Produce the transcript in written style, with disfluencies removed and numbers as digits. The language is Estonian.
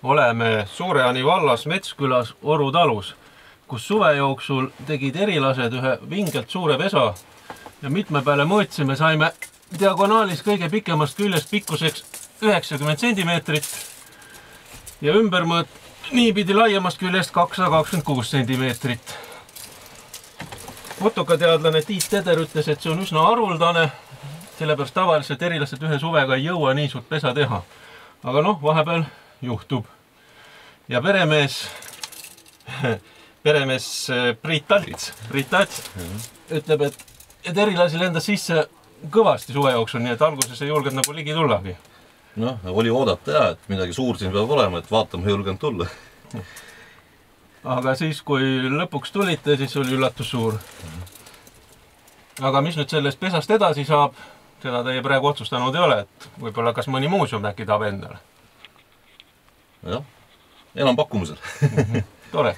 Oleme Suure-Jaani vallas Metskülas Oru talus, kus suve jooksul tegid erilased ühe vingelt suure pesa ja mitme peale mõõtsime, saime diagonaalis kõige pikemast küljest pikkuseks 90 centimeetrit ja ümbermõõt niipidi laiemast küljest 226 centimeetrit. Fotokateadlane Tiit Teder ütles, et see on üsna haruldane, sellepärast tavaliselt erilased ühe suvega ei jõua nii suurt pesa teha. Aga noh, vahepeal juhtub. Ja peremees Priit Talts ütleb, et erilasi lendas sisse kõvasti suve jooksul, nii et alguses ei julgenud nagu ligi tullagi. Noh, oli oodata ja, et midagi suur siin peab olema, et vaatama ei julgenud tulla. Aga siis, kui lõpuks tulite, siis oli üllatus suur. Aga mis nüüd sellest pesast edasi saab, seda teie praegu otsustanud ei ole, et võib-olla kas mõni muuseum äkki tahab endale? Jah, enam pakkumisel. Tore.